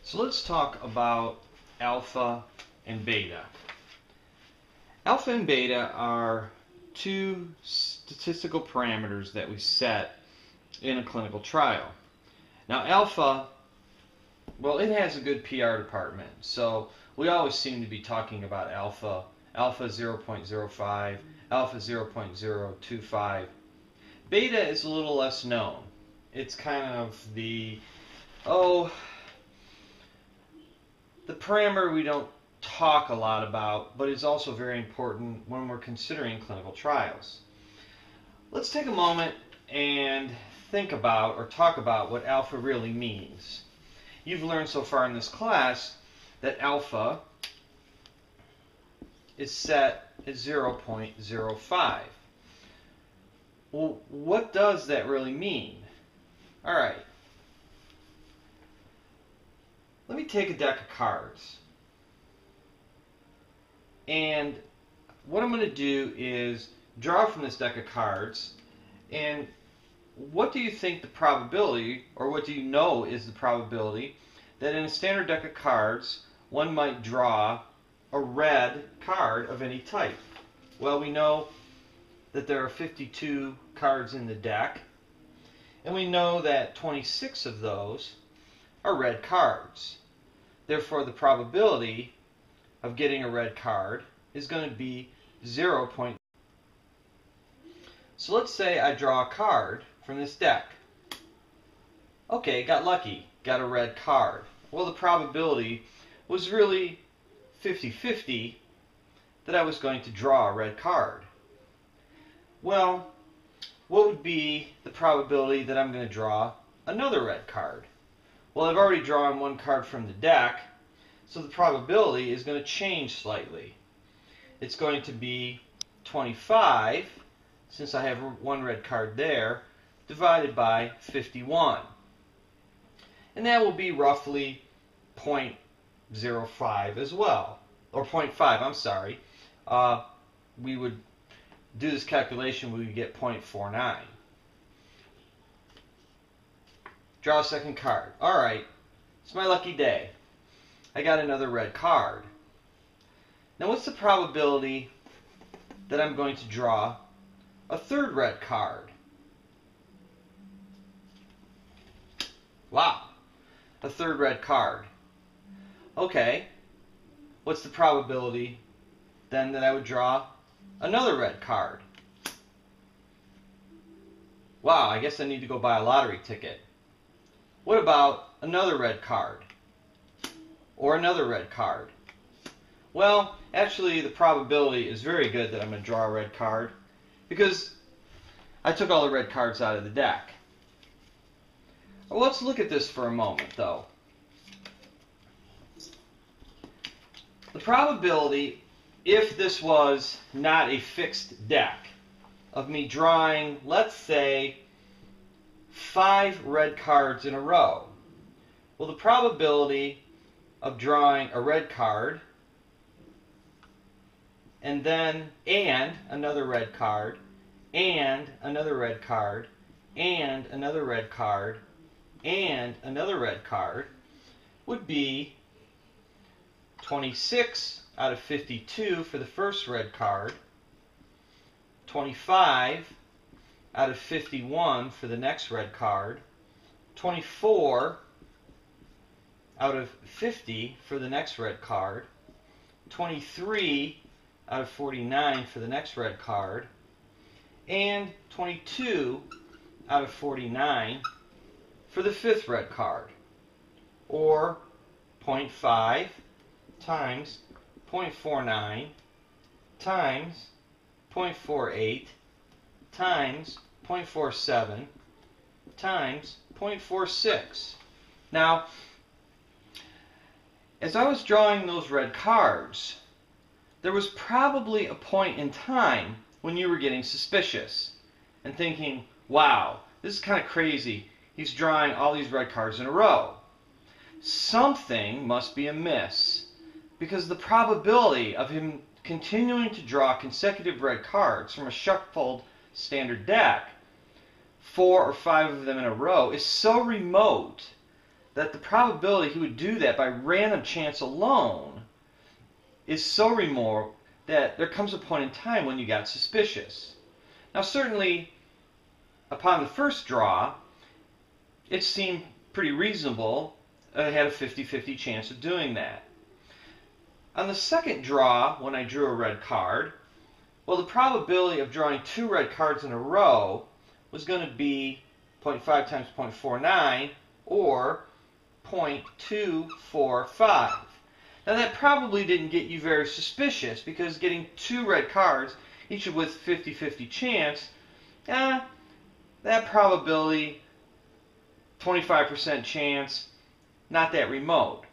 So let's talk about alpha and beta. Alpha and beta are two statistical parameters that we set in a clinical trial. Now alpha, well, it has a good PR department, so we always seem to be talking about alpha, alpha 0.05, alpha 0.025. Beta is a little less known. It's kind of the parameter we don't talk a lot about, but is also very important when we're considering clinical trials. Let's take a moment and think about or talk about what alpha really means. You've learned so far in this class that alpha is set at 0.05. Well, what does that really mean? All right. Let me take a deck of cards. And what I'm going to do is draw from this deck of cards. And what do you think the probability, or what do you know is the probability, that in a standard deck of cards, one might draw a red card of any type? Well, we know that there are 52 cards in the deck. And we know that 26 of those are red cards. Therefore, the probability of getting a red card is going to be 0. So let's say I draw a card from this deck. Okay, got lucky, got a red card. Well, the probability was really 50-50 that I was going to draw a red card. Well, what would be the probability that I'm going to draw another red card? Well, I've already drawn one card from the deck, so the probability is going to change slightly. It's going to be 25, since I have one red card there, divided by 51. And that will be roughly 0.05 as well. Or 0.5, I'm sorry. We would do this calculation, we would get 0.49. Draw a second card. Alright, it's my lucky day. I got another red card. Now what's the probability that I'm going to draw a third red card? Wow, a third red card. Okay, what's the probability then that I would draw another red card? Wow, I guess I need to go buy a lottery ticket. What about another red card? Or another red card? Well, actually the probability is very good that I'm going to draw a red card because I took all the red cards out of the deck. Well, let's look at this for a moment though. The probability, if this was not a fixed deck, of me drawing, let's say, 5 red cards in a row. Well, the probability of drawing a red card and another red card and another red card and another red card and another red card would be 26 out of 52 for the first red card, 25 out of 51 for the next red card, 24 out of 50 for the next red card, 23 out of 49 for the next red card, and 22 out of 49 for the fifth red card, or 0.5 times 0.49 times 0.48 times 0.47 times 0.46. Now, as I was drawing those red cards, there was probably a point in time when you were getting suspicious and thinking, wow, this is kind of crazy. He's drawing all these red cards in a row. Something must be amiss, because the probability of him continuing to draw consecutive red cards from a shuffled standard deck, 4 or 5 of them in a row, is so remote that the probability he would do that by random chance alone is so remote that there comes a point in time when you got suspicious. Now certainly, upon the first draw, it seemed pretty reasonable. I had a 50-50 chance of doing that. On the second draw, when I drew a red card, well, the probability of drawing 2 red cards in a row was going to be 0.5 times 0.49, or 0.245. Now that probably didn't get you very suspicious, because getting 2 red cards, each with 50-50 chance, that probability, 25% chance, not that remote.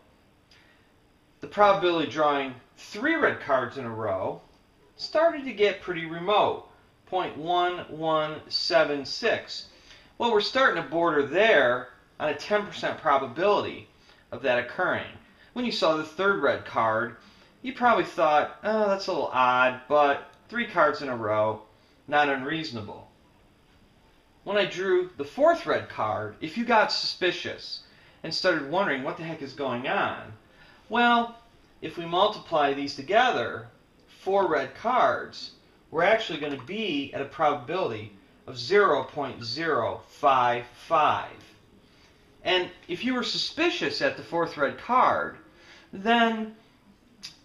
The probability of drawing 3 red cards in a row started to get pretty remote, 0.1176. Well, we're starting to border there on a 10% probability of that occurring. When you saw the third red card, you probably thought, oh, that's a little odd, but 3 cards in a row, not unreasonable. When I drew the fourth red card, if you got suspicious and started wondering what the heck is going on, well, if we multiply these together, 4 red cards, we're actually going to be at a probability of 0.055. And if you were suspicious at the fourth red card, then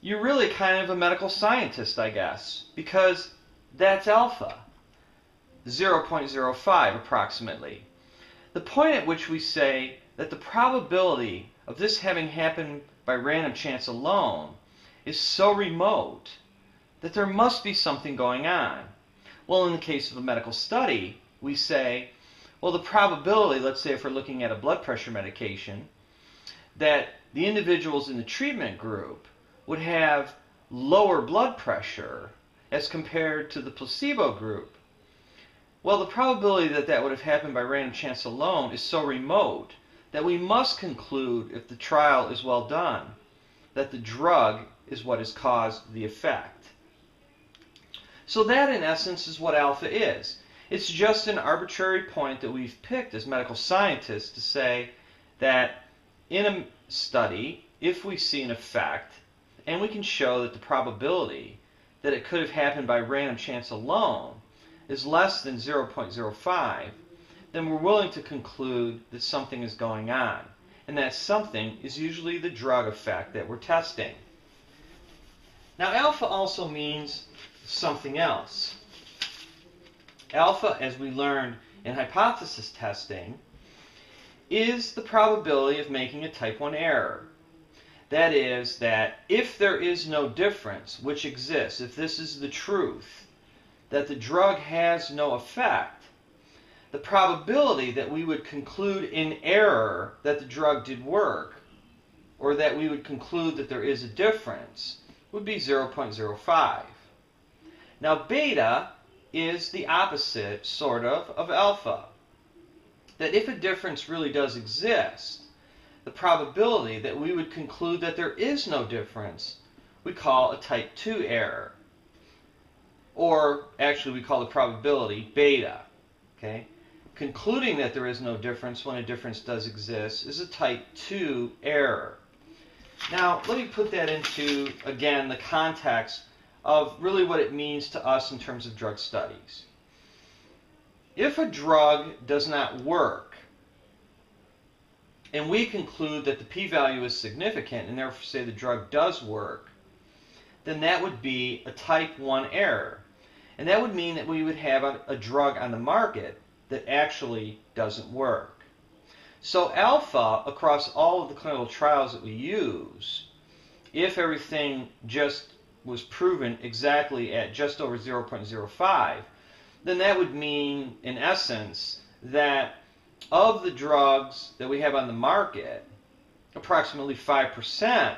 you're really kind of a medical scientist, I guess, because that's alpha, 0.05 approximately. The point at which we say that the probability of this having happened by random chance alone is so remote that there must be something going on. Well, in the case of a medical study, we say, well, the probability, let's say if we're looking at a blood pressure medication, that the individuals in the treatment group would have lower blood pressure as compared to the placebo group. Well, the probability that that would have happened by random chance alone is so remote that we must conclude, if the trial is well done, that the drug is what has caused the effect. So that, in essence, is what alpha is. It's just an arbitrary point that we've picked as medical scientists to say that in a study, if we see an effect, and we can show that the probability that it could have happened by random chance alone is less than 0.05, then we're willing to conclude that something is going on. And that something is usually the drug effect that we're testing. Now, alpha also means something else. Alpha, as we learned in hypothesis testing, is the probability of making a type 1 error. That is, that if there is no difference, which exists, if this is the truth, that the drug has no effect, the probability that we would conclude in error that the drug did work, or that we would conclude that there is a difference, would be 0.05. Now, beta is the opposite, sort of alpha. That if a difference really does exist, the probability that we would conclude that there is no difference, we call a type 2 error. Or, actually, we call the probability beta. Okay? Concluding that there is no difference when a difference does exist is a type 2 error. Now, let me put that into, again, the context of really what it means to us in terms of drug studies. If a drug does not work, and we conclude that the p-value is significant, and therefore say the drug does work, then that would be a type 1 error. And that would mean that we would have a drug on the market that actually doesn't work. So alpha, across all of the clinical trials that we use, if everything just was proven exactly at just over 0.05, then that would mean, in essence, that of the drugs that we have on the market, approximately 5%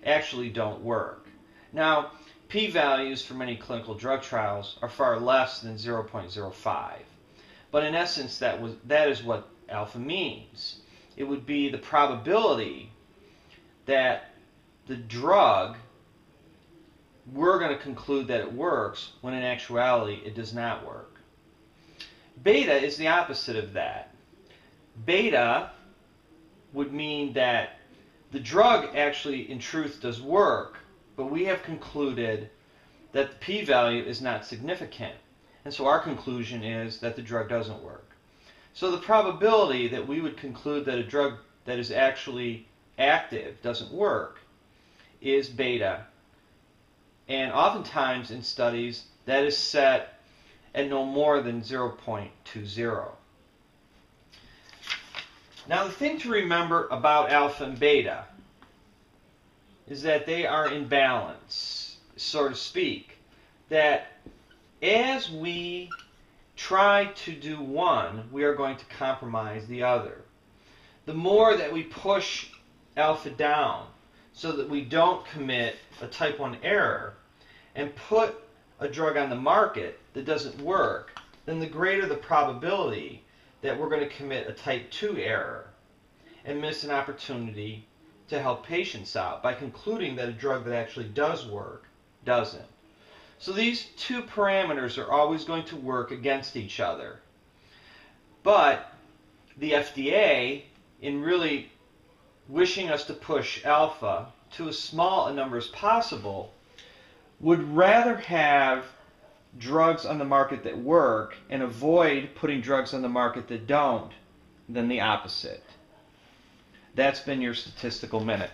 actually don't work. Now, p-values for many clinical drug trials are far less than 0.05. But in essence, that is what alpha means. It would be the probability that the drug, we're going to conclude that it works, when in actuality it does not work. Beta is the opposite of that. Beta would mean that the drug actually in truth does work, but we have concluded that the p-value is not significant. And so our conclusion is that the drug doesn't work. So the probability that we would conclude that a drug that is actually active doesn't work is beta. And oftentimes in studies that is set at no more than 0.20. Now the thing to remember about alpha and beta is that they are in balance, so to speak. That as we try to do one, we are going to compromise the other. The more that we push alpha down so that we don't commit a type 1 error and put a drug on the market that doesn't work, then the greater the probability that we're going to commit a type 2 error and miss an opportunity to help patients out by concluding that a drug that actually does work doesn't. So these two parameters are always going to work against each other. But the FDA, in really wishing us to push alpha to as small a number as possible, would rather have drugs on the market that work and avoid putting drugs on the market that don't than the opposite. That's been your Statistical Minute.